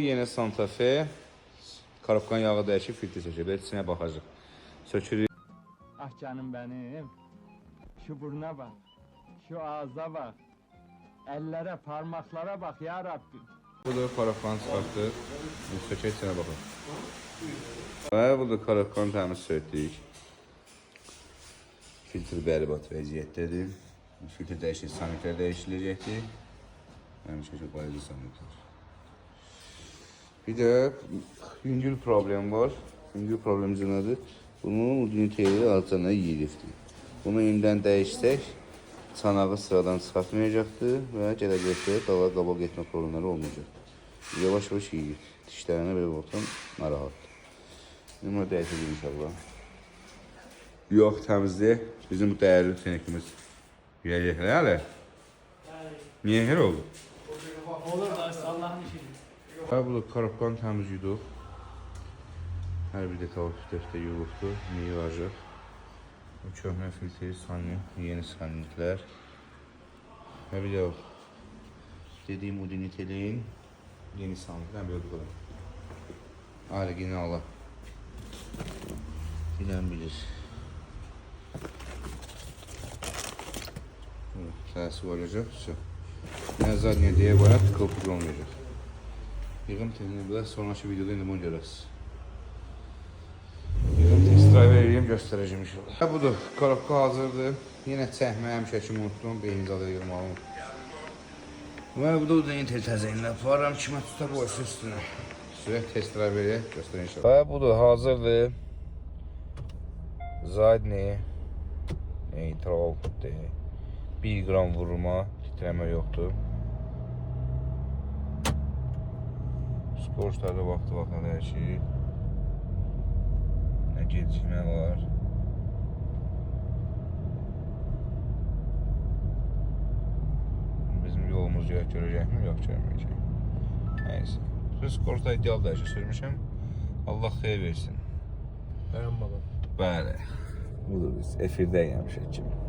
yeni Santa Fe. Karabkan yağı dəyişib filtr çəkir. Belə içinə baxacaq. Sökürük. Ah canım benim. Şu buruna bak. Şu ağza bak. Ellere, parmaklara bak ya Rabbim. Bu da karabkan çıxartdı. Sökək içinə baxaq. Və bu da karabkan təmiz söktük. Filtr bəribat vəziyyətdədir. Filtr dəyişir, sanitlər dəyişiləcəkdir. Həmişə ki, qayıcı sanitlər. Bir də yüngül problem var. Yüngül problemci nədir? Bunun üniteli altına yiyilifdir. Bunu imdən dəyişsək, çanağı sıradan çıxartmayacaqdır və gələcəkdə dala qabaq etmə problemləri olmayacaq. Yavaş-yavaş yiyir. Dişlərinə belə baxın, narahatdır. Bunu dəyişəcək inşallah. Yox, təmizlik. Bizim bu dəyərli tenekimiz yiyəcəklər hələ. Niyə elə oldu? Olur da Allah'ın işi. Bu da karabkan təmiz yuduq. Hər bir detal üstə yuyulubdur. Niyə yuyacaq? Köhnə filtr, sanin, yeni saninliklər. Və bir də dediyim udinitelin yeni saninliklər belə bu kadar. Originala. Bilən bilir. Təsir olacaq. Nə zadniyə deyə qoyaq, tıkıl olmayacaq. Yığım tezini biraz sonraki videoda indi bunu görəsiz. Yığım test drive vereyim, göstərəcəm inşallah. Budur, karabka hazırdır. Yenə çəkmə həmişə kimi unutdum, beynizada yığmalım. Və bu da udintel təzəyinlə aparıram, kimə tuta qoysa üstünə. Sürək test drive vereyim, göstərək inşallah. Və budur, hazırdır. Zadni, neutral, 1 qram vurma, titrəmə yoxdur. Sporçlarda vaxtı dəyişir. Nə gecikmə var. Bizim yolumuz görəcəkmi? Yox, görməyəcək. Neyse. Sporçda ideal dəyişir sürmüşəm. Allah xeyir versin. Dayanmadan. Bəli. Budur biz efirdəyəm həmişə kimi.